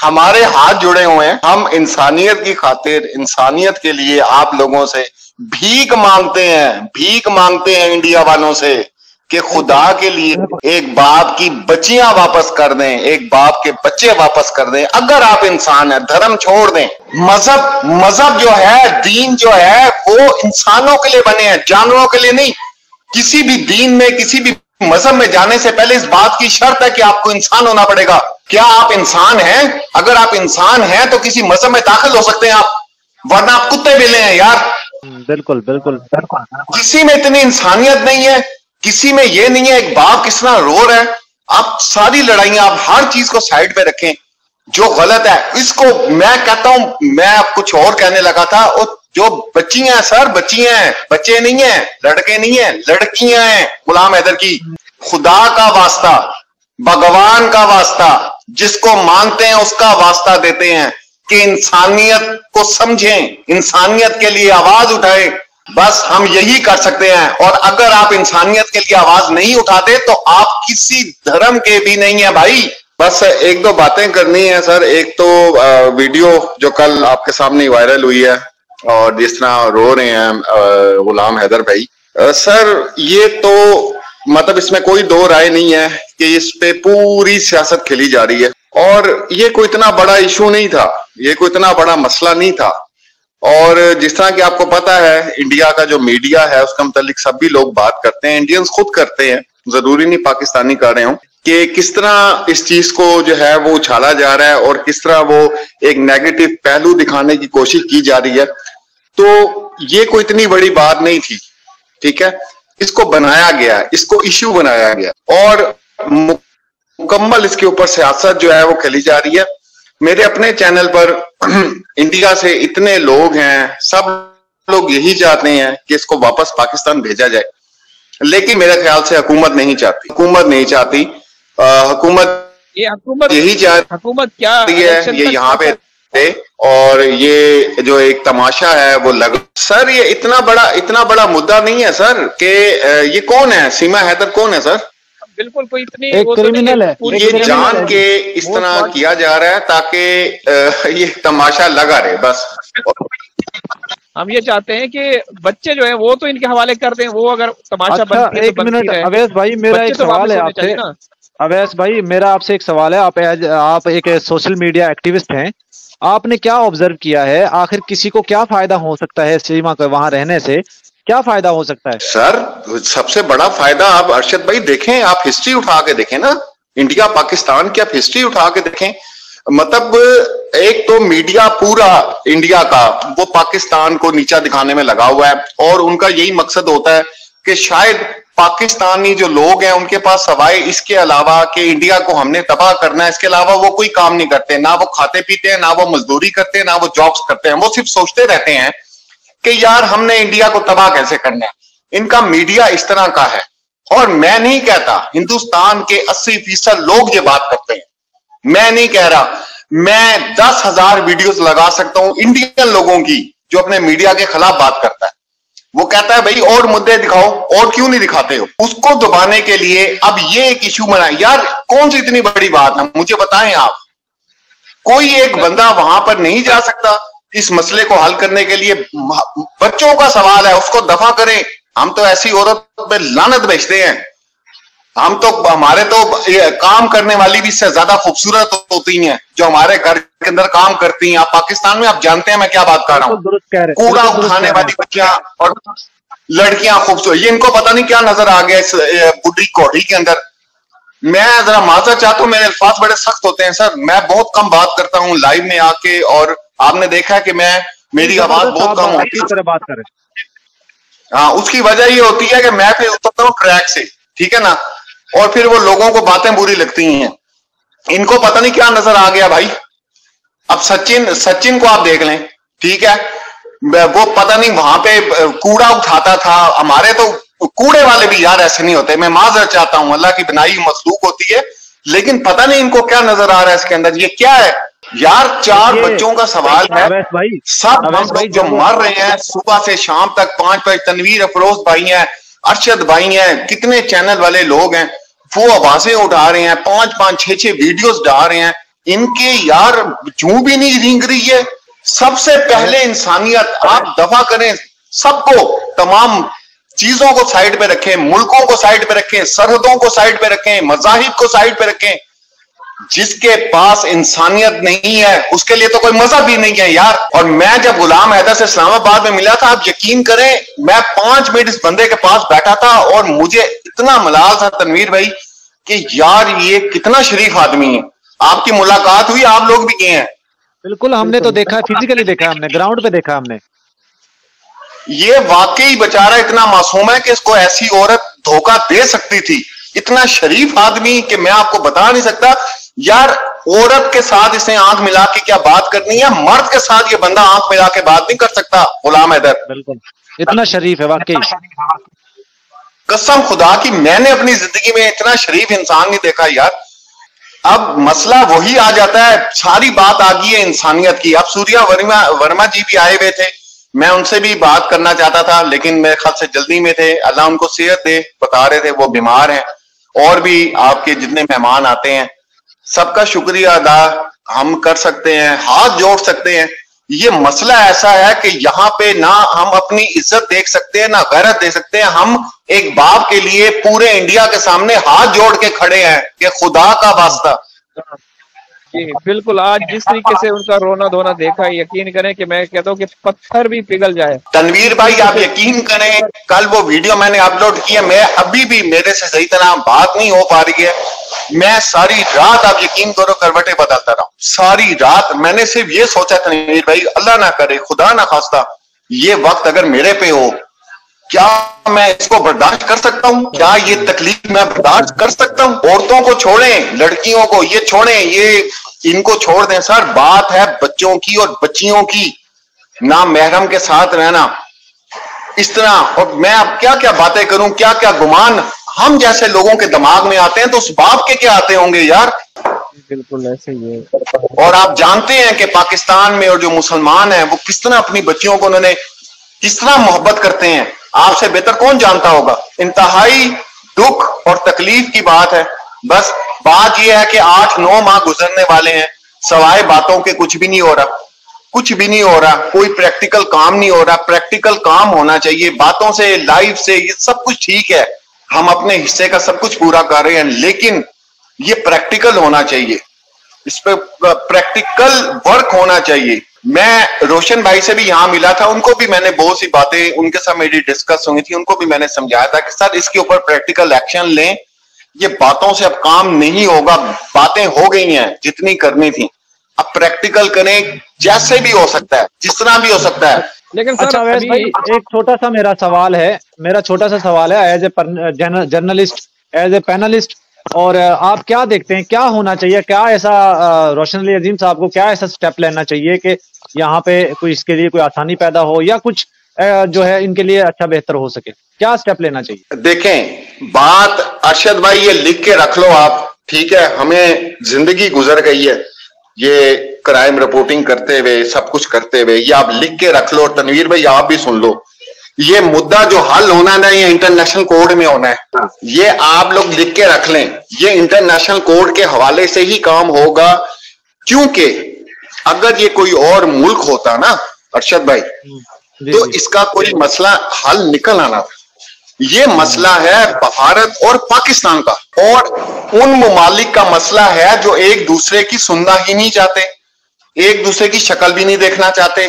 हमारे हाथ जुड़े हुए हैं। हम इंसानियत की खातिर, इंसानियत के लिए आप लोगों से भीख मांगते हैं इंडिया वालों से कि खुदा के लिए एक बाप की बच्चियां वापस कर दें, एक बाप के बच्चे वापस कर दें। अगर आप इंसान हैं, धर्म छोड़ दें। मजहब जो है, दीन जो है, वो इंसानों के लिए बने हैं, जानवरों के लिए नहीं। किसी भी दीन में, किसी भी मजहब में जाने से पहले इस बात की शर्त है कि आपको इंसान होना पड़ेगा। क्या आप इंसान हैं? अगर आप इंसान हैं तो किसी मजहब में दाखिल हो सकते हैं आप, वरना आप कुत्ते बिल्ले हैं यार। बिल्कुल बिल्कुल। किसी में इतनी इंसानियत नहीं है, किसी में ये नहीं है एक बाप किस तरह रो रहा है। आप सारी लड़ाइयां, आप हर चीज को साइड पे रखें जो गलत है। इसको मैं कहता हूं, मैं अब कुछ और कहने लगा था। और जो बच्चियां हैं सर, बच्चियां हैं, बच्चे नहीं है, लड़के नहीं है, लड़कियां हैं। गुलाम हैदर की खुदा का वास्ता, भगवान का वास्ता, जिसको मानते हैं उसका वास्ता देते हैं कि इंसानियत को समझें, इंसानियत के लिए आवाज उठाएं। बस हम यही कर सकते हैं। और अगर आप इंसानियत के लिए आवाज नहीं उठाते तो आप किसी धर्म के भी नहीं है भाई। बस एक दो बातें करनी है सर। एक तो वीडियो जो कल आपके सामने वायरल हुई है और जिस तरह रो रहे हैं गुलाम हैदर भाई, सर ये तो मतलब इसमें कोई दो राय नहीं है कि इस पे पूरी सियासत खेली जा रही है। और ये कोई इतना बड़ा इशू नहीं था, ये कोई इतना बड़ा मसला नहीं था। और जिस तरह कि आपको पता है इंडिया का जो मीडिया है उसका मुतालिक सभी लोग बात करते हैं, इंडियंस खुद करते हैं, जरूरी नहीं पाकिस्तानी कर रहे हो, कि किस तरह इस चीज को जो है वो उछाला जा रहा है और किस तरह वो एक नेगेटिव पहलू दिखाने की कोशिश की जा रही है। तो ये कोई इतनी बड़ी बात नहीं थी, ठीक है। इसको बनाया गया, इसको इश्यू बनाया गया और मुकम्मल इसके ऊपर सियासत जो है वो खेली जा रही है। मेरे अपने चैनल पर इंडिया से इतने लोग हैं, सब लोग यही चाहते हैं कि इसको वापस पाकिस्तान भेजा जाए, लेकिन मेरे ख्याल से हुकूमत नहीं चाहती, हुकूमत यही चाहती, हुकूमत क्या है ये यहाँ पे थे। और ये जो एक तमाशा है वो लग सर, ये इतना बड़ा मुद्दा नहीं है सर कि ये कौन है, सीमा हैदर कौन है सर? बिल्कुल कोई इतनी एक क्रिमिनल है, ये जान के इस तरह किया जा रहा है ताकि ये तमाशा लगा रहे बस। हम ये चाहते हैं कि बच्चे जो है वो तो इनके हवाले कर दें, वो अगर तमाशा अच्छा, एक मिनट अवैस भाई, मेरा एक सवाल है आपसे। अवैस भाई मेरा आपसे एक सवाल है, आप एक सोशल मीडिया एक्टिविस्ट हैं, आपने क्या ऑब्जर्व किया है, आखिर किसी को क्या फायदा हो सकता है सीमा को वहां रहने से, क्या फायदा हो सकता है? सर सबसे बड़ा फायदा आप अरशद भाई देखें, आप हिस्ट्री उठा के देखें ना, इंडिया पाकिस्तान की आप हिस्ट्री उठा के देखें। मतलब एक तो मीडिया पूरा इंडिया का वो पाकिस्तान को नीचा दिखाने में लगा हुआ है और उनका यही मकसद होता है कि शायद पाकिस्तानी जो लोग हैं उनके पास सवाए इसके अलावा कि इंडिया को हमने तबाह करना है, इसके अलावा वो कोई काम नहीं करते। ना वो खाते पीते हैं, ना वो मजदूरी करते हैं, ना वो जॉब्स करते हैं। वो सिर्फ सोचते रहते हैं कि यार हमने इंडिया को तबाह कैसे करना है। इनका मीडिया इस तरह का है। और मैं नहीं कहता, हिंदुस्तान के 80% लोग ये बात करते हैं, मैं नहीं कह रहा। मैं 10,000 वीडियोस लगा सकता हूं इंडियन लोगों की जो अपने मीडिया के खिलाफ बात करता है। वो कहता है भाई और मुद्दे दिखाओ, और क्यों नहीं दिखाते हो? उसको दबाने के लिए अब ये एक इशू बना। यार कौन सी इतनी बड़ी बात है, मुझे बताएं आप। कोई एक बंदा वहां पर नहीं जा सकता इस मसले को हल करने के लिए? बच्चों का सवाल है, उसको दफा करें। हम तो ऐसी औरत पे लानत भेजते हैं, हम तो, हमारे तो काम करने वाली भी इससे ज्यादा खूबसूरत होती हैं जो हमारे घर के अंदर काम करती हैं। आप पाकिस्तान में आप जानते हैं मैं क्या बात कर रहा हूँ। कूड़ा उठाने वाली बच्चियां और लड़कियां खूबसूरत, ये इनको पता नहीं क्या नजर आ गया इस बुढ़ी कोठी के अंदर। मैं जरा माजरत चाहता हूं, मेरे अल्फाज बड़े सख्त होते हैं सर, मैं बहुत कम बात करता हूं लाइव में आके, और आपने देखा है कि मेरी आवाज बहुत कम होती है। हाँ, उसकी वजह ये होती है कि मैं फिर उतरता हूँ ट्रैक से, ठीक है ना, और फिर वो लोगों को बातें बुरी लगती हैं। इनको पता नहीं क्या नजर आ गया भाई। अब सचिन को आप देख लें, ठीक है, वो पता नहीं वहां पे कूड़ा उठाता था। हमारे तो कूड़े वाले भी यार ऐसे नहीं होते। मैं माजरत चाहता हूं, अल्लाह की बनाई मखलूक होती है, लेकिन पता नहीं इनको क्या नजर आ रहा है इसके अंदर। ये क्या है यार? 4 बच्चों का सवाल है, सब हम लोग जो मर रहे हैं सुबह से शाम तक। 5 तनवीर अफरोज भाई हैं, अरशद भाई हैं, कितने चैनल वाले लोग हैं, वो आवाजें उठा रहे हैं, 5-5, 6-6 वीडियोस डाल रहे हैं। इनके यार जूं भी नहीं रेंग रही है। सबसे पहले इंसानियत आप दफा करें, सबको, तमाम चीजों को साइड पे रखें, मुल्कों को साइड पे रखें, सरहदों को साइड पे रखें, मजाहिब को साइड पे रखें। जिसके पास इंसानियत नहीं है उसके लिए तो कोई मजहब ही नहीं है यार। और मैं जब गुलाम हैदर से इस्लामाबाद में मिला था, आप यकीन करें, मैं 5 मिनट इस बंदे के पास बैठा था और मुझे इतना मलाल था तनवीर भाई कि यार ये कितना शरीफ आदमी है। आपकी मुलाकात हुई, आप लोग भी गए हैं? बिल्कुल, हमने तो देखा, फिजिकली देखा, हमने ग्राउंड पे देखा हमने। ये वाकई बेचारा इतना मासूम है कि इसको ऐसी औरत धोखा दे सकती थी। इतना शरीफ आदमी कि मैं आपको बता नहीं सकता यार। औरत के साथ इसने आंख मिला के क्या बात करनी है, मर्द के साथ ये बंदा आंख मिला के बात नहीं कर सकता। गुलाम हैदर बिल्कुल इतना शरीफ है वाकई, कसम खुदा की मैंने अपनी जिंदगी में इतना शरीफ इंसान नहीं देखा यार। अब मसला वही आ जाता है, सारी बात आ गई है इंसानियत की। अब सूर्या वर्मा जी भी आए हुए थे, मैं उनसे भी बात करना चाहता था लेकिन मेरे ख्याल से जल्दी में थे। अल्लाह उनको सेहत दे, बता रहे थे वो बीमार हैं। और भी आपके जितने मेहमान आते हैं सबका शुक्रिया अदा हम कर सकते हैं, हाथ जोड़ सकते हैं। ये मसला ऐसा है कि यहाँ पे ना हम अपनी इज्जत देख सकते हैं ना गैरत दे सकते हैं। हम एक बाप के लिए पूरे इंडिया के सामने हाथ जोड़ के खड़े हैं कि खुदा का वास्ता। जी बिल्कुल, आज जिस तरीके से उनका रोना धोना देखा, यकीन करें कि मैं कहता हूँ कि पत्थर भी पिघल जाए। तनवीर भाई आप यकीन करें, कल वो वीडियो मैंने अपलोड किया, मैं अभी भी मेरे से सही तरह बात नहीं हो पा रही है। मैं सारी रात, आप यकीन करो, करवटें बदलता रहा, सारी रात। मैंने सिर्फ ये सोचा तनवीर भाई, अल्लाह ना करे, खुदा ना खास्ता, ये वक्त अगर मेरे पे हो, क्या मैं इसको बर्दाश्त कर सकता हूं? क्या ये तकलीफ मैं बर्दाश्त कर सकता हूं? औरतों को छोड़ें, लड़कियों को ये छोड़ें, ये इनको छोड़ दें सर। बात है बच्चों की और बच्चियों की, ना महरम के साथ रहना इस तरह। और मैं अब क्या क्या बातें करूं, क्या क्या गुमान हम जैसे लोगों के दिमाग में आते हैं, तो उस बाप के क्या आते होंगे यार। बिल्कुल ऐसे ही है। और आप जानते हैं कि पाकिस्तान में और जो मुसलमान हैं वो किस तरह अपनी बच्चियों को उन्होंने किस तरह मोहब्बत करते हैं, आपसे बेहतर कौन जानता होगा। इंतहाई दुख और तकलीफ की बात है। बस बात यह है कि 8-9 माह गुजरने वाले हैं, सवाए बातों के कुछ भी नहीं हो रहा, कुछ भी नहीं हो रहा, कोई प्रैक्टिकल काम नहीं हो रहा। प्रैक्टिकल काम होना चाहिए, बातों से, लाइफ से, ये सब कुछ ठीक है, हम अपने हिस्से का सब कुछ पूरा कर रहे हैं, लेकिन ये प्रैक्टिकल होना चाहिए, इस पे प्रैक्टिकल वर्क होना चाहिए। मैं रोशन भाई से भी यहां मिला था, उनको भी मैंने बहुत सी बातें उनके साथ मेरी डिस्कस हुई थी, उनको भी मैंने समझाया था कि सर इसके ऊपर प्रैक्टिकल एक्शन लें, ये बातों से अब काम नहीं होगा, बातें हो गई हैं जितनी करनी थी, अब प्रैक्टिकल करें, जैसे भी हो सकता है, जिस तरह भी हो सकता है। लेकिन अच्छा अवैस भाई, एक छोटा सा मेरा छोटा सा सवाल है as a journalist, as a panelist, और आप क्या देखते हैं क्या होना चाहिए, क्या ऐसा रोशन अली अजीम साहब को क्या ऐसा स्टेप लेना चाहिए कि यहाँ पे कोई इसके लिए कोई आसानी पैदा हो या कुछ जो है इनके लिए अच्छा बेहतर हो सके, क्या स्टेप लेना चाहिए? देखें बात अरशद भाई, ये लिख के रख लो आप, ठीक है, हमें जिंदगी गुजर गई है ये क्राइम रिपोर्टिंग करते हुए, सब कुछ करते हुए, ये आप लिख के रख लो। तनवीर भाई आप भी सुन लो, ये मुद्दा जो हल होना ना, ये इंटरनेशनल कोर्ट में होना है, ये आप लोग लिख के रख लें, ये इंटरनेशनल कोर्ट के हवाले से ही काम होगा। क्योंकि अगर ये कोई और मुल्क होता ना अरशद भाई, तो इसका कोई मसला हल निकल आना था। ये मसला है भारत और पाकिस्तान का, और उन मुमालिक का मसला है जो एक दूसरे की सुनना ही नहीं चाहते, एक दूसरे की शक्ल भी नहीं देखना चाहते।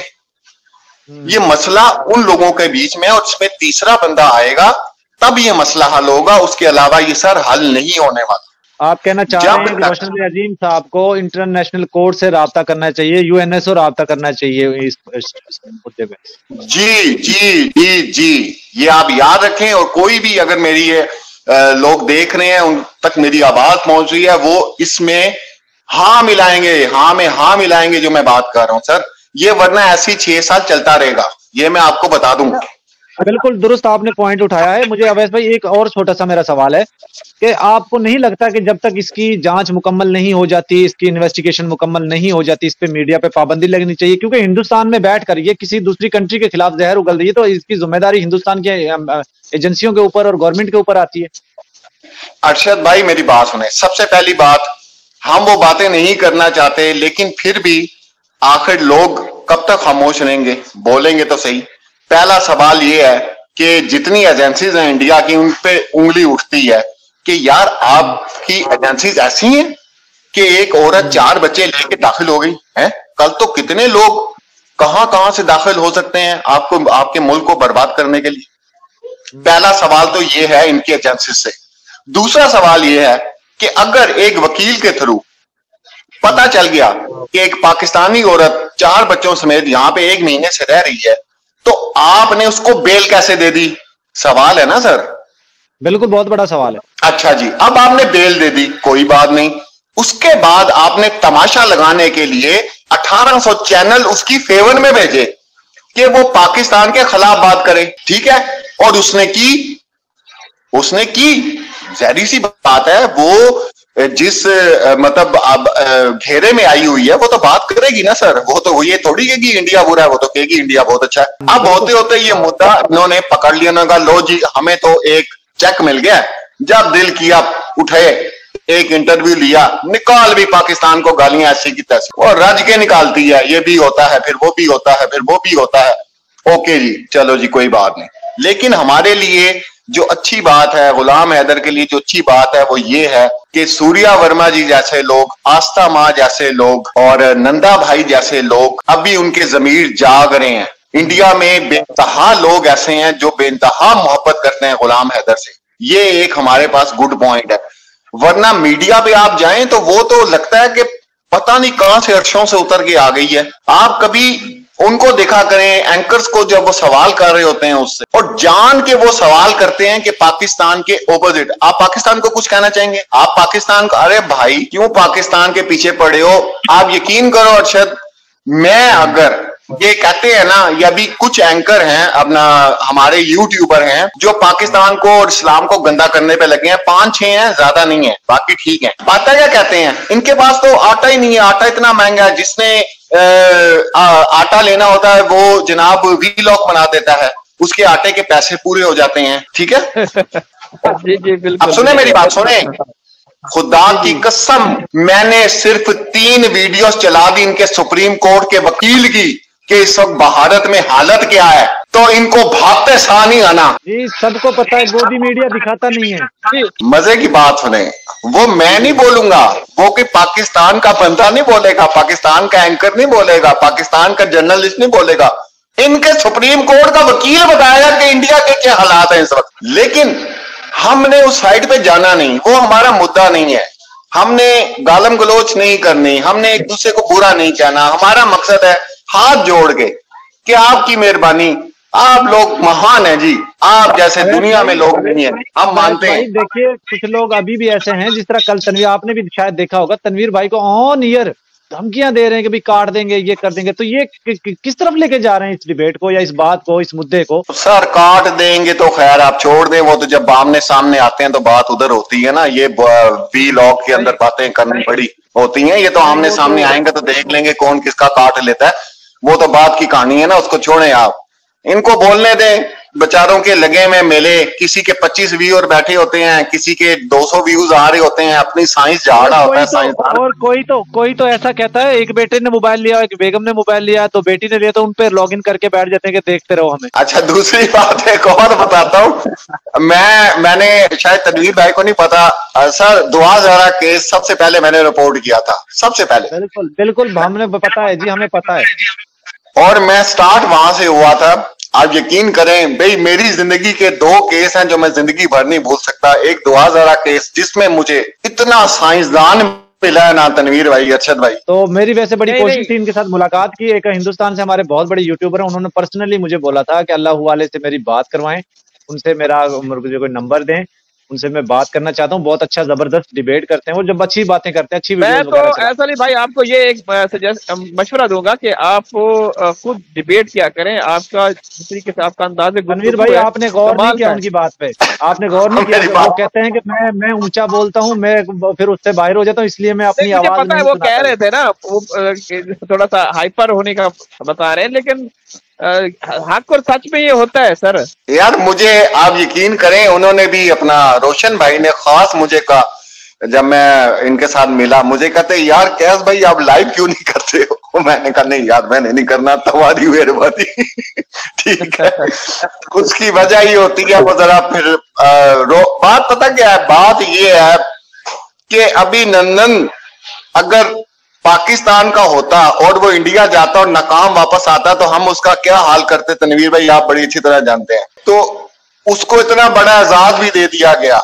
ये मसला उन लोगों के बीच में, और इसमें तीसरा बंदा आएगा तब ये मसला हल होगा, उसके अलावा ये सर हल नहीं होने वाला। आप कहना चाह रहे हैं कि रोशन अली अजीम साहब को इंटरनेशनल कोर्ट से राब्ता करना चाहिए, यूएनए से राब्ता करना चाहिए इस मुद्दे पे? जी जी जी जी, ये आप याद रखें। और कोई भी अगर मेरी ये लोग देख रहे हैं, उन तक मेरी आवाज पहुंच रही है, वो इसमें हाँ मिलाएंगे, हाँ में हाँ मिलाएंगे जो मैं बात कर रहा हूं सर। ये वरना ऐसी 6 साल चलता रहेगा, ये मैं आपको बता दूं। बिल्कुल दुरुस्त आपने पॉइंट उठाया है। मुझे अवैस भाई एक और छोटा सा मेरा सवाल है कि आपको नहीं लगता कि जब तक इसकी जांच मुकम्मल नहीं हो जाती, इसकी इन्वेस्टिगेशन मुकम्मल नहीं हो जाती, इस पे मीडिया पे पाबंदी लगनी चाहिए? क्योंकि हिंदुस्तान में बैठकर ये किसी दूसरी कंट्री के खिलाफ जहर उगल रही है, तो इसकी जिम्मेदारी हिंदुस्तान के एजेंसियों के ऊपर और गवर्नमेंट के ऊपर आती है। अरशद भाई मेरी बात सुने, सबसे पहली बात हम वो बातें नहीं करना चाहते, लेकिन फिर भी आखिर लोग कब तक खामोश रहेंगे, बोलेंगे तो सही। पहला सवाल ये है कि जितनी एजेंसीज हैं इंडिया की, उन पे उंगली उठती है कि यार आपकी एजेंसीज ऐसी हैं कि एक औरत 4 बच्चे लेके दाखिल हो गई है। कल तो कितने लोग कहां से दाखिल हो सकते हैं आपको, आपके मुल्क को बर्बाद करने के लिए। पहला सवाल तो ये है इनकी एजेंसी से। दूसरा सवाल ये है कि अगर एक वकील के थ्रू पता चल गया कि एक पाकिस्तानी औरत 4 बच्चों समेत यहां पे 1 महीने से रह रही है, तो आपने उसको बेल कैसे दे दी? सवाल है ना सर। बिल्कुल, बहुत बड़ा सवाल है। अच्छा जी, अब आपने बेल दे दी, कोई बात नहीं। उसके बाद आपने तमाशा लगाने के लिए 1800 चैनल उसकी फेवर में भेजे कि वो पाकिस्तान के खिलाफ बात करे, ठीक है। और उसने की जहरी सी बात है, वो जिस मतलब अब घेरे में आई हुई है वो तो बात करेगी ना सर। वो तो ये थोड़ी कहेगी इंडिया बुरा है, वो तो कहेगी इंडिया बहुत अच्छा है। अब होते होते ये मुद्दा इन्होंने पकड़ लिया, उन्होंने कहा लो जी हमें तो एक चेक मिल गया, जब दिल किया उठे, एक इंटरव्यू लिया, निकाल भी पाकिस्तान को गालियां ऐसी की तैसी, और रज के निकालती है। ये भी होता है, फिर वो भी होता है, फिर वो भी होता है। ओके जी, चलो जी, कोई बात नहीं। लेकिन हमारे लिए जो अच्छी बात है, गुलाम हैदर के लिए जो अच्छी बात है वो ये है कि सूर्या वर्मा जी जैसे लोग, आस्था माँ जैसे लोग और नंदा भाई जैसे लोग अभी उनके जमीर जाग रहे हैं। इंडिया में बेइंतहा लोग ऐसे हैं जो बेइंतहा मोहब्बत करते हैं गुलाम हैदर से। ये एक हमारे पास गुड पॉइंट है। वरना मीडिया पे आप जाएं तो वो तो लगता है कि पता नहीं कहां से अर्शों से उतर के आ गई है। आप कभी उनको देखा करें, एंकर्स को, जब वो सवाल कर रहे होते हैं उससे, और जान के वो सवाल करते हैं कि पाकिस्तान के ओपोजिट। आप पाकिस्तान को कुछ कहना चाहेंगे? आप पाकिस्तान को, अरे भाई क्यों पाकिस्तान के पीछे पड़े हो? आप यकीन करो अरशद, मैं अगर ये कहते हैं ना, या भी कुछ एंकर हैं अपना, हमारे यूट्यूबर हैं जो पाकिस्तान को और इस्लाम को गंदा करने पे लगे हैं, 5-6 हैं, ज्यादा नहीं है, बाकी ठीक है। पता क्या कहते हैं, इनके पास तो आटा ही नहीं है, आटा इतना महंगा है, जिसने आटा लेना होता है वो जनाब वीलॉग बना देता है, उसके आटे के पैसे पूरे हो जाते हैं, ठीक है। जी जी बिल्कुल। अब सुने मेरी बात, सुने, खुदा की कसम, मैंने सिर्फ 3 वीडियोस चला दी इनके सुप्रीम कोर्ट के वकील की कि इस वक्त भारत में हालत क्या है, तो इनको भागते सा नहीं आना। जी सबको पता है, गोदी मीडिया दिखाता नहीं है। मजे की बात सुने, वो मैं नहीं बोलूंगा, वो कि पाकिस्तान का बंदा नहीं बोलेगा, पाकिस्तान का एंकर नहीं बोलेगा, पाकिस्तान का जर्नलिस्ट नहीं बोलेगा, इनके सुप्रीम कोर्ट का वकील बताएगा कि इंडिया के क्या हालात हैं इस वक्त। लेकिन हमने उस साइड पे जाना नहीं, वो हमारा मुद्दा नहीं है। हमने गालम गलोच नहीं करनी, हमने एक दूसरे को बुरा नहीं कहना। हमारा मकसद है हाथ जोड़ के कि आपकी मेहरबानी, आप लोग महान हैं जी, आप जैसे दुनिया में लोग नहीं है, हम मानते हैं। देखिए कुछ लोग अभी भी ऐसे हैं, जिस तरह कल तनवीर, आपने भी शायद देखा होगा, तनवीर भाई को ऑन ईयर धमकियां दे रहे हैं कि भाई काट देंगे, ये कर देंगे। तो ये किस तरफ लेके जा रहे हैं इस डिबेट को, या इस बात को, इस मुद्दे को? सर काट देंगे तो खैर आप छोड़ दें, वो तो जब आमने सामने आते हैं तो बात उधर होती है ना। ये वीलॉग के अंदर बातें करनी पड़ी होती हैं, ये तो आमने सामने आएंगे तो देख लेंगे कौन किसका काट लेता है। वो तो बात की कहानी है ना, उसको छोड़ें आप, इनको बोलने दें। बेचारों के लगे में मेले, किसी के 25 व्यूअर बैठे होते हैं, किसी के 200 व्यूज आ रहे होते हैं, अपनी साइंस झाड़ा होता है साइंस। और कोई तो ऐसा कहता है, एक बेटे ने मोबाइल लिया, एक बेगम ने मोबाइल लिया, तो बेटी ने लिया, तो उन पे लॉगिन करके बैठ जाते हैं कि देखते रहो हमें। अच्छा, दूसरी बात एक और बताता हूँ, मैंने शायद तनवीर भाई को नहीं पता सर, दुआ ज़रा केस सबसे पहले मैंने रिपोर्ट किया था, सबसे पहले। बिल्कुल बिल्कुल, हमें पता है जी, हमें पता है। और मैं स्टार्ट वहां से हुआ था। आप यकीन करें भाई, मेरी जिंदगी के 2 केस हैं जो मैं जिंदगी भर नहीं भूल सकता। एक दुआ ज़रा केस, जिसमें मुझे इतना साइंसदान मिला है ना तनवीर भाई, अरशद भाई। तो मेरी वैसे बड़ी कोशिश थी इनके साथ मुलाकात की। एक हिंदुस्तान से हमारे बहुत बड़े यूट्यूबर हैं, उन्होंने पर्सनली मुझे बोला था कि अल्लाह वाले से मेरी बात करवाएं, उनसे मेरा मुझे कोई नंबर दें, उनसे मैं बात करना चाहता हूँ। बहुत अच्छा जबरदस्त डिबेट करते हैं वो, जब अच्छी बातें करते हैं, अच्छी मैं तो ऐसा नहीं भाई, आपको ये एक मशवरा दूंगा कि आप खुद डिबेट क्या करें। आपका जिस तरीके से आपका अंदाज, तनवीर भाई आपने गौर नहीं किया उनकी बात पे, आपने गौर नहीं किया। वो कहते हैं कि मैं ऊंचा बोलता हूँ, मैं फिर उससे बाहर हो जाता हूँ, इसलिए मैं अपनी आवाज पता है वो कह रहे थे ना, वो थोड़ा सा हाइपर होने का बता रहे हैं, लेकिन हक और सच में ये होता है सर। यार मुझे आप यकीन करें, उन्होंने भी अपना रोशन भाई ने खास मुझे कहा जब मैं इनके साथ मिला, मुझे कहते यार कैस भाई आप लाइव क्यों नहीं करते हो? मैंने कहा नहीं यार मैंने नहीं करना, तुम्हारी मेहरबानी। ठीक है, उसकी वजह ही होती है वो जरा फिर बात पता क्या है, बात ये है कि अभिनंदन अगर पाकिस्तान का होता और वो इंडिया जाता और नाकाम वापस आता तो हम उसका क्या हाल करते, तनवीर भाई आप बड़ी अच्छी तरह जानते हैं। तो उसको इतना बड़ा एजाज भी दे दिया गया।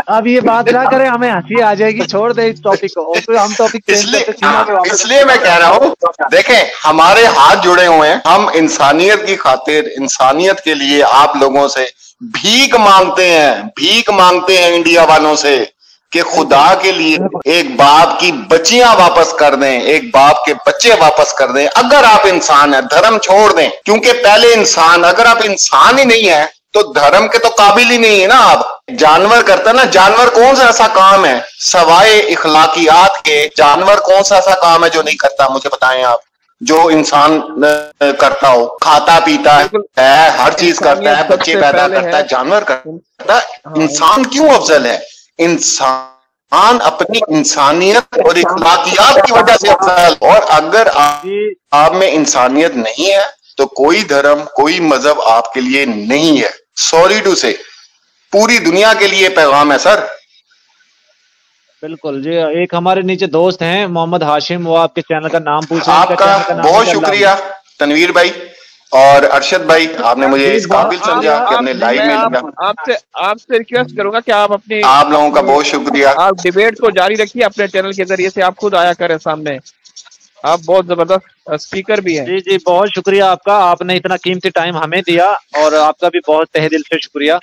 अब ये बात ना करें, हमें हंसी आ जाएगी, छोड़ दे इस टॉपिक को। तो हम टॉपिक इसलिए मैं कह रहा हूँ, देखें हमारे हाथ जुड़े हुए हैं, हम इंसानियत की खातिर, इंसानियत के लिए आप लोगों से भीख मांगते हैं इंडिया वालों से कि खुदा के लिए एक बाप की बच्चियां वापस कर दें, एक बाप के बच्चे वापस कर दें। अगर आप इंसान हैं, धर्म छोड़ दें, क्योंकि पहले इंसान, अगर आप इंसान ही नहीं है तो धर्म के तो काबिल ही नहीं है ना आप। जानवर करता ना, जानवर कौन सा ऐसा काम है सवाए इखलाकियात के, जानवर कौन सा ऐसा काम है जो नहीं करता, मुझे बताएं आप, जो इंसान करता हो, खाता पीता है, हर चीज करता है, बच्चे पैदा करता है, जानवर करता है। इंसान क्यों अफजल है? इंसान अपनी इंसानियत और इखलाकियात की वजह से अफजल। और अगर आप में इंसानियत नहीं है तो कोई धर्म, कोई मजहब आपके लिए नहीं है। सॉरी टू से, पूरी दुनिया के लिए पैगाम है सर। बिल्कुल जी। एक हमारे नीचे दोस्त हैं मोहम्मद हाशिम, वो आपके चैनल का नाम पूछ रहे हैं। आपका बहुत शुक्रिया तनवीर भाई और अरशद भाई, आपने मुझे इस काबिल समझा कि हमने लाइव में लिया। आपसे रिक्वेस्ट करूंगा कि आप अपनी, आप लोगों का बहुत शुक्रिया, आप डिबेट को जारी रखिए अपने चैनल के जरिए से, आप खुद आया करें सामने, आप बहुत जबरदस्त स्पीकर भी हैं। जी जी, बहुत शुक्रिया आपका, आपने इतना कीमती टाइम हमें दिया और आपका भी बहुत तहे दिल से शुक्रिया।